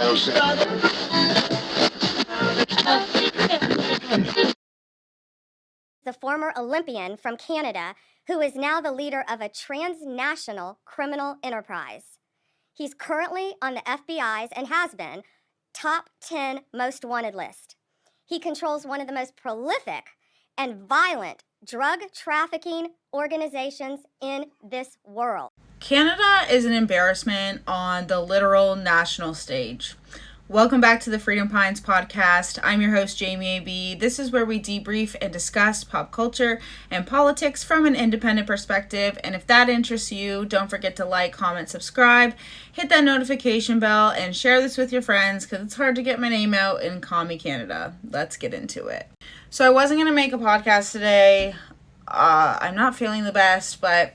The former Olympian from Canada, who is now the leader of a transnational criminal enterprise. He's currently on the FBI's, and has been, top 10 most wanted list. He controls one of the most prolific and violent drug trafficking organizations in this world. Canada is an embarrassment on the literal national stage. Welcome back to the Freedom Pines podcast. I'm your host, Jamie A.B. This is where we debrief and discuss pop culture and politics from an independent perspective. And if that interests you, don't forget to like, comment, subscribe, hit that notification bell, and share this with your friends because it's hard to get my name out in Commie Canada. Let's get into it. So I wasn't going to make a podcast today. I'm not feeling the best, but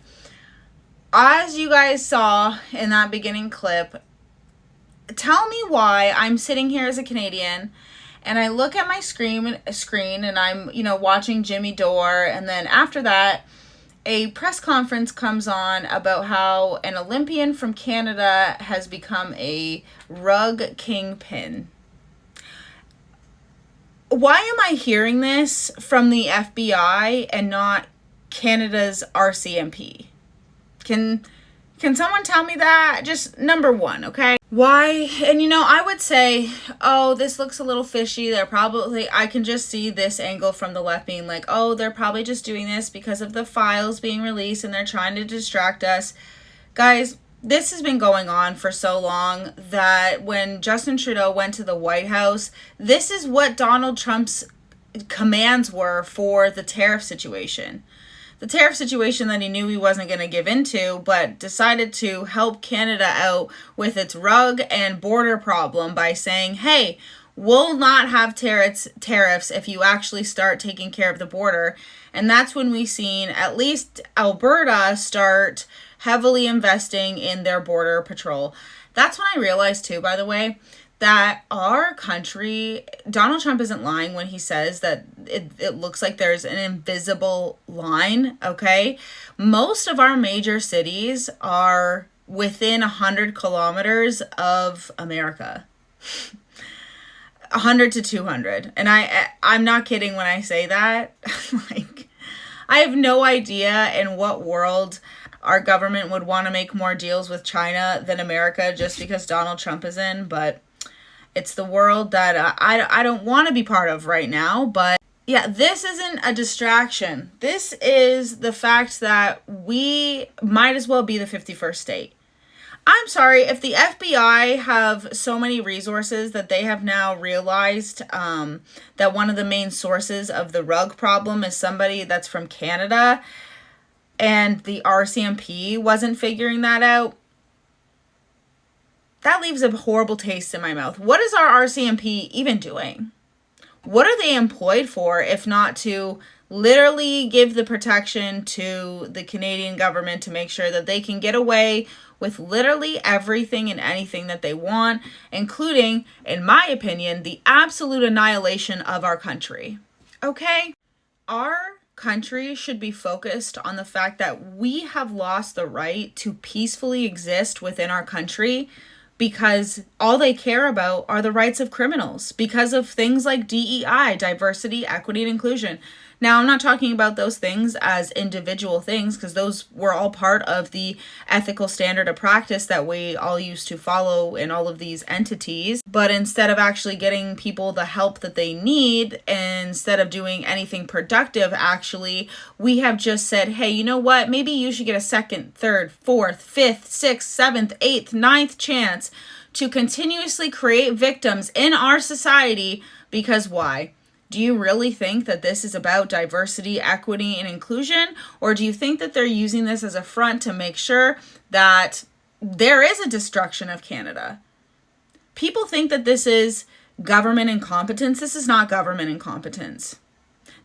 as you guys saw in that beginning clip, tell me why I'm sitting here as a Canadian and I look at my screen and I'm, watching Jimmy Dore, and then after that, a press conference comes on about how an Olympian from Canada has become a rug kingpin. Why am I hearing this from the FBI and not Canada's RCMP? Can someone tell me that? Just number one, okay? Why? And I would say, oh, this looks a little fishy. I can just see this angle from the left being like, oh, they're probably just doing this because of the files being released and they're trying to distract us. Guys, this has been going on for so long that when Justin Trudeau went to the White House, this is what Donald Trump's commands were for the tariff situation. The tariff situation that he knew he wasn't going to give into, but decided to help Canada out with its rug and border problem by saying, hey, we'll not have tariffs if you actually start taking care of the border. And that's when we've seen at least Alberta start heavily investing in their border patrol. That's when I realized too, by the way, that our country, Donald Trump isn't lying when he says that it looks like there's an invisible line, okay? Most of our major cities are within 100 kilometers of America. 100 to 200. And I'm not kidding when I say that. I have no idea in what world our government would want to make more deals with China than America just because Donald Trump is in, but it's the world that I don't want to be part of right now. But yeah, this isn't a distraction. This is the fact that we might as well be the 51st state. I'm sorry, if the FBI have so many resources that they have now realized that one of the main sources of the rug problem is somebody that's from Canada, and the RCMP wasn't figuring that out, that leaves a horrible taste in my mouth. What is our RCMP even doing? What are they employed for if not to literally give the protection to the Canadian government to make sure that they can get away with literally everything and anything that they want, including, in my opinion, the absolute annihilation of our country? Okay? Our country should be focused on the fact that we have lost the right to peacefully exist within our country because all they care about are the rights of criminals because of things like DEI, diversity, equity, and inclusion. Now, I'm not talking about those things as individual things because those were all part of the ethical standard of practice that we all used to follow in all of these entities. But instead of actually getting people the help that they need, instead of doing anything productive, actually, we have just said, hey, you know what? Maybe you should get a second, third, fourth, fifth, sixth, seventh, eighth, ninth chance to continuously create victims in our society. Because why? Do you really think that this is about diversity, equity, and inclusion? Or do you think that they're using this as a front to make sure that there is a destruction of Canada? People think that this is government incompetence. This is not government incompetence.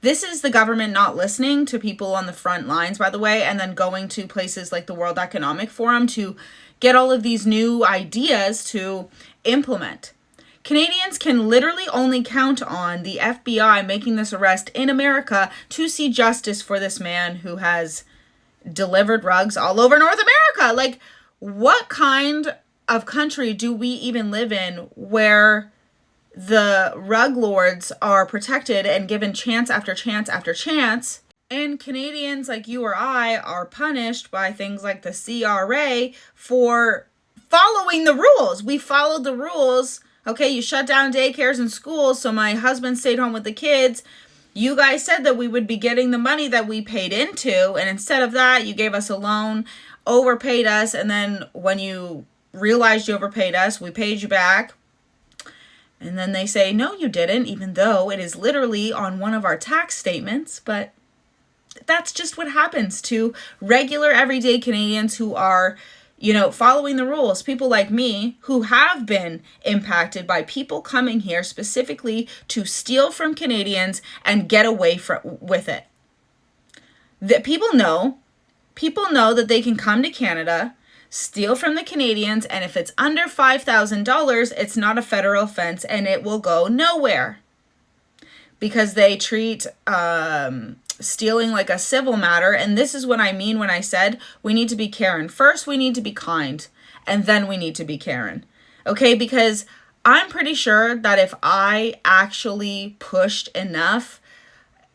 This is the government not listening to people on the front lines, by the way, and then going to places like the World Economic Forum to get all of these new ideas to implement. Canadians can literally only count on the FBI making this arrest in America to see justice for this man who has delivered rugs all over North America. Like, what kind of country do we even live in where the rug lords are protected and given chance after chance after chance, and Canadians like you or I are punished by things like the CRA for following the rules? We followed the rules. Okay, you shut down daycares and schools, so my husband stayed home with the kids. You guys said that we would be getting the money that we paid into, and instead of that, you gave us a loan, overpaid us, and then when you realized you overpaid us, we paid you back. And then they say, no, you didn't, even though it is literally on one of our tax statements. But that's just what happens to regular everyday Canadians who are, following the rules. People like me who have been impacted by people coming here specifically to steal from Canadians and get away with it. That people know that they can come to Canada, steal from the Canadians, and if it's under $5,000, it's not a federal offense and it will go nowhere. Because they treat stealing like a civil matter. And this is what I mean when I said we need to be Karen. First, we need to be kind, and then we need to be Karen. Okay, because I'm pretty sure that if I actually pushed enough,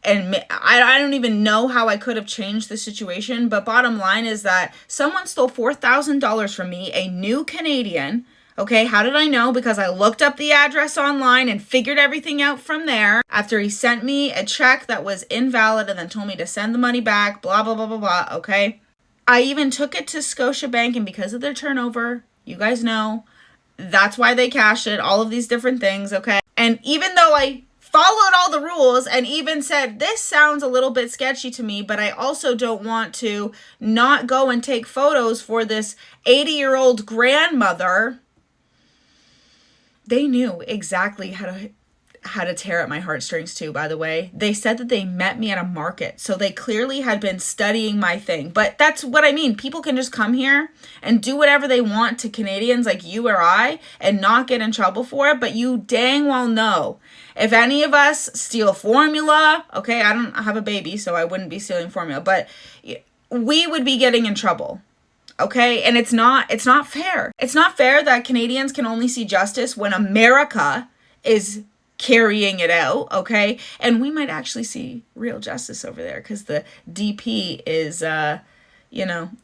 and I don't even know how I could have changed the situation, but bottom line is that someone stole $4,000 from me, a new Canadian. Okay, how did I know? Because I looked up the address online and figured everything out from there after he sent me a check that was invalid and then told me to send the money back, blah, blah, blah, blah, blah, okay? I even took it to Scotiabank, and because of their turnover, you guys know, that's why they cashed it, all of these different things, okay? And even though I followed all the rules and even said, this sounds a little bit sketchy to me, but I also don't want to not go and take photos for this 80-year-old grandmother, they knew exactly how to tear at my heartstrings too, by the way. They said that they met me at a market, so they clearly had been studying my thing. But that's what I mean. People can just come here and do whatever they want to Canadians like you or I and not get in trouble for it, but you dang well know if any of us steal formula, okay, I don't have a baby, so I wouldn't be stealing formula, but we would be getting in trouble. Okay, and it's not fair. It's not fair that Canadians can only see justice when America is carrying it out, okay? And we might actually see real justice over there because the DP is,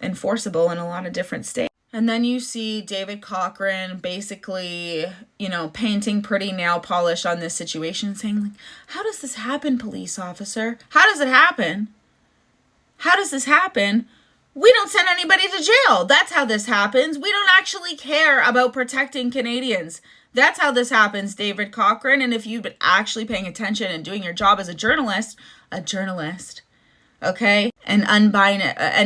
enforceable in a lot of different states. And then you see David Cochrane basically, painting pretty nail polish on this situation, saying, like, how does this happen, police officer? How does it happen? How does this happen? We don't send anybody to jail. That's how this happens. We don't actually care about protecting Canadians. That's how this happens, David Cochrane. And if you've been actually paying attention and doing your job as a journalist, okay, an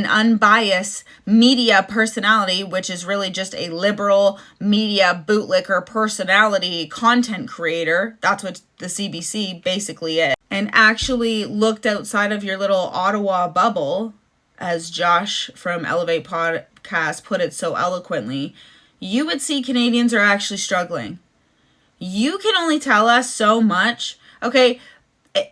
unbiased media personality, which is really just a liberal media bootlicker personality content creator, that's what the CBC basically is, and actually looked outside of your little Ottawa bubble, as Josh from Elevate Podcast put it so eloquently, you would see Canadians are actually struggling. You can only tell us so much. Okay,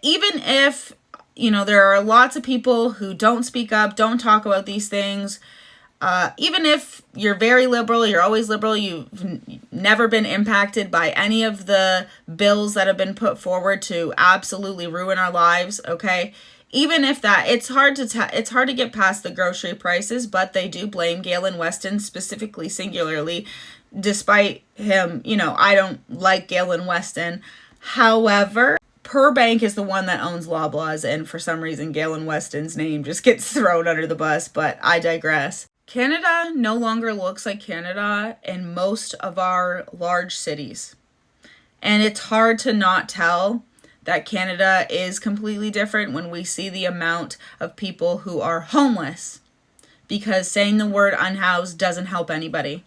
even if, there are lots of people who don't speak up, don't talk about these things. Even if you're very liberal, you're always liberal, you've never been impacted by any of the bills that have been put forward to absolutely ruin our lives, okay? Even if that, it's hard to get past the grocery prices, but they do blame Galen Weston specifically, singularly, despite him, I don't like Galen Weston. However, PierrePoilievre is the one that owns Loblaws, and for some reason, Galen Weston's name just gets thrown under the bus, but I digress. Canada no longer looks like Canada in most of our large cities. And it's hard to not tell that Canada is completely different when we see the amount of people who are homeless, because saying the word unhoused doesn't help anybody.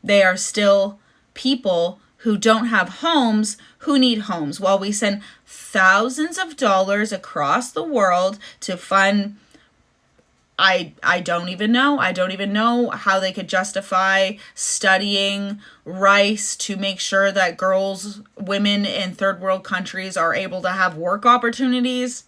They are still people who don't have homes who need homes, while we send thousands of dollars across the world to fund, I don't even know. I don't even know how they could justify studying rice to make sure that women in third world countries are able to have work opportunities.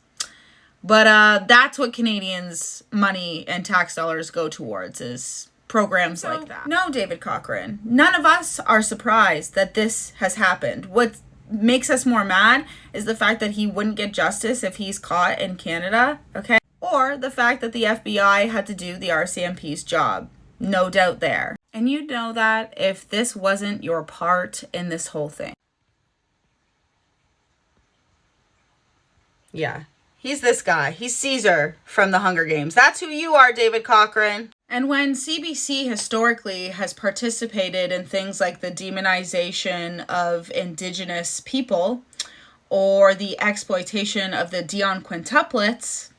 But that's what Canadians' money and tax dollars go towards, is programs like that. No, David Cochran, none of us are surprised that this has happened. What makes us more mad is the fact that he wouldn't get justice if he's caught in Canada, okay? Or the fact that the FBI had to do the RCMP's job. No doubt there. And you'd know that if this wasn't your part in this whole thing. Yeah, he's this guy. He's Caesar from the Hunger Games. That's who you are, David Cochran. And when CBC historically has participated in things like the demonization of Indigenous people or the exploitation of the Dion quintuplets,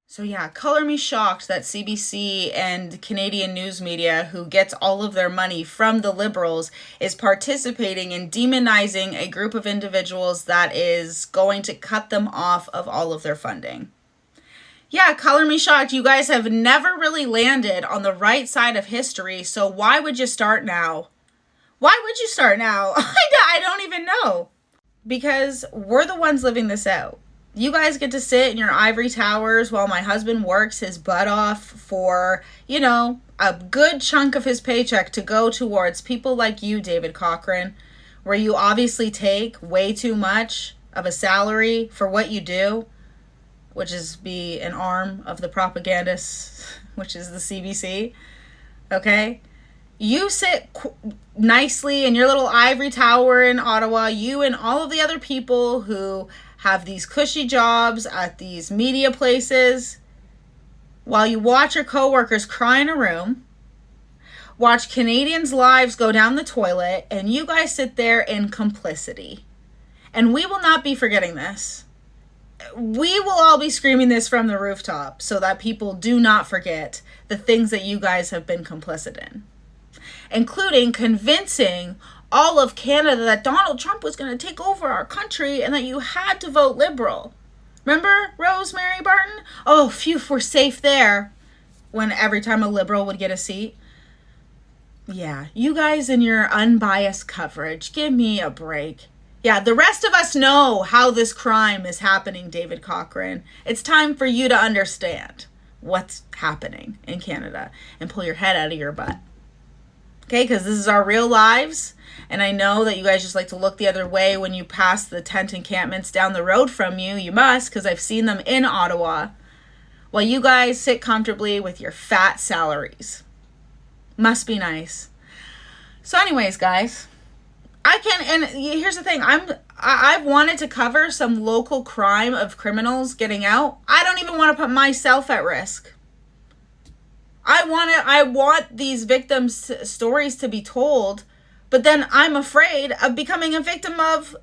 so yeah, color me shocked that CBC and Canadian news media, who gets all of their money from the Liberals, is participating in demonizing a group of individuals that is going to cut them off of all of their funding. Yeah, color me shocked. You guys have never really landed on the right side of history, so why would you start now? Why would you start now? I don't even know. Because we're the ones living this out. You guys get to sit in your ivory towers while my husband works his butt off for, you know, a good chunk of his paycheck to go towards people like you, David Cochran, where you obviously take way too much of a salary for what you do, which is be an arm of the propagandists, which is the CBC, okay? You sit nicely in your little ivory tower in Ottawa, you and all of the other people who have these cushy jobs at these media places, while you watch your coworkers cry in a room, watch Canadians' lives go down the toilet, and you guys sit there in complicity. And we will not be forgetting this. We will all be screaming this from the rooftop so that people do not forget the things that you guys have been complicit in, including convincing all of Canada that Donald Trump was going to take over our country and that you had to vote Liberal. Remember Rosemary Barton? Oh, phew, we're safe there. When every time a Liberal would get a seat. Yeah, you guys and your unbiased coverage, give me a break. Yeah, the rest of us know how this crime is happening, David Cochran. It's time for you to understand what's happening in Canada and pull your head out of your butt. Okay, because this is our real lives. And I know that you guys just like to look the other way when you pass the tent encampments down the road from you. You must, because I've seen them in Ottawa. While you guys sit comfortably with your fat salaries. Must be nice. So anyways, guys, and here's the thing. I've wanted to cover some local crime of criminals getting out. I don't even want to put myself at risk. I want these victims' stories to be told, but then I'm afraid of becoming a victim of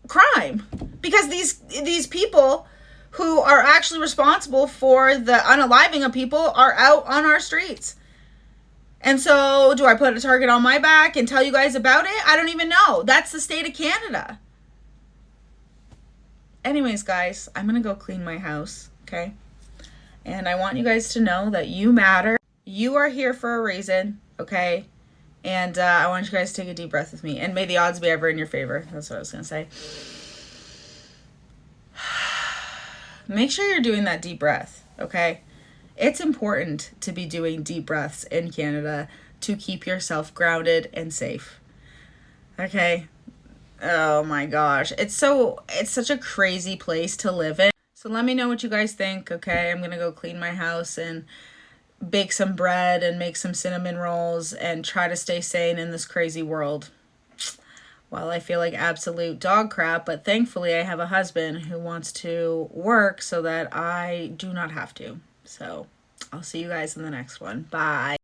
crime because these people who are actually responsible for the unaliving of people are out on our streets. And so do I put a target on my back and tell you guys about it? I don't even know. That's the state of Canada. Anyways, guys, I'm going to go clean my house, okay? And I want you guys to know that you matter. You are here for a reason, okay? And I want you guys to take a deep breath with me. And may the odds be ever in your favor. That's what I was going to say. Make sure you're doing that deep breath, okay? It's important to be doing deep breaths in Canada to keep yourself grounded and safe. Okay? Oh my gosh. It's such a crazy place to live in. So let me know what you guys think, okay? I'm going to go clean my house and bake some bread and make some cinnamon rolls and try to stay sane in this crazy world. Well, I feel like absolute dog crap, but thankfully I have a husband who wants to work so that I do not have to. So I'll see you guys in the next one. Bye.